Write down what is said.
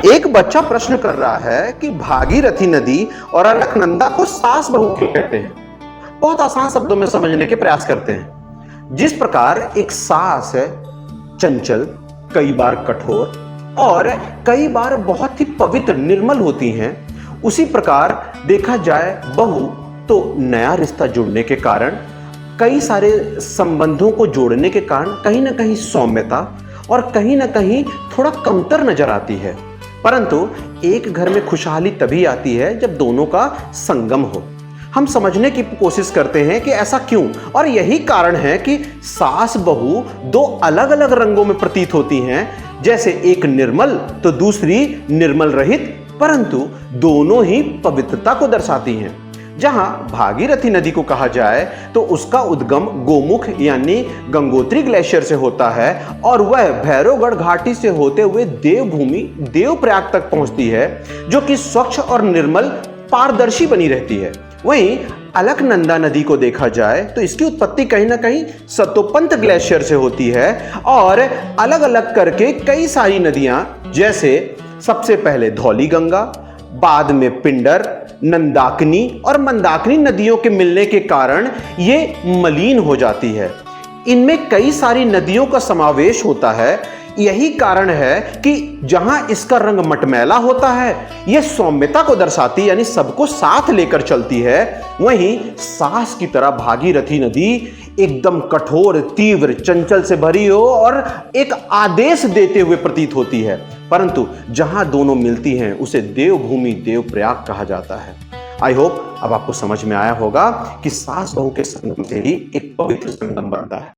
एक बच्चा प्रश्न कर रहा है कि भागीरथी नदी और अलकनंदा को सास बहू क्यों कहते हैं। बहुत आसान शब्दों में समझने के प्रयास करते हैं। जिस प्रकार एक सास है चंचल, कई बार कठोर और कई बार बहुत ही पवित्र निर्मल होती हैं, उसी प्रकार देखा जाए बहू तो नया रिश्ता जुड़ने के कारण, कई सारे संबंधों को जोड़ने के कारण कहीं ना कहीं सौम्यता और कहीं ना कहीं थोड़ा कमतर नजर आती है। परंतु एक घर में खुशहाली तभी आती है जब दोनों का संगम हो। हम समझने की कोशिश करते हैं कि ऐसा क्यों, और यही कारण है कि सास बहू दो अलग अलग रंगों में प्रतीत होती हैं। जैसे एक निर्मल तो दूसरी निर्मल रहित, परंतु दोनों ही पवित्रता को दर्शाती हैं। जहां भागीरथी नदी को कहा जाए तो उसका उद्गम गोमुख यानी गंगोत्री ग्लेशियर से होता है और वह भैरवगढ़ घाटी से होते हुए देवभूमि देवप्रयाग तक पहुंचती है, जो कि स्वच्छ और निर्मल पारदर्शी बनी रहती है। वहीं अलकनंदा नदी को देखा जाए तो इसकी उत्पत्ति कहीं ना कहीं सतोपंत ग्लेशियर से होती है और अलग अलग करके कई सारी नदियां, जैसे सबसे पहले धौली गंगा, बाद में पिंडर, नंदाकिनी और मंदाकिनी नदियों के मिलने के कारण ये मलिन हो जाती है। इनमें कई सारी नदियों का समावेश होता है। यही कारण है कि जहां इसका रंग मटमैला होता है, यह सौम्यता को दर्शाती यानी सबको साथ लेकर चलती है। वहीं सास की तरह भागीरथी नदी एकदम कठोर, तीव्र, चंचल से भरी हो और एक आदेश देते हुए प्रतीत होती है। परंतु जहां दोनों मिलती हैं उसे देवभूमि देवप्रयाग कहा जाता है। आई होप अब आपको समझ में आया होगा कि सास बहू के संगम से ही एक पवित्र संगम बनता है।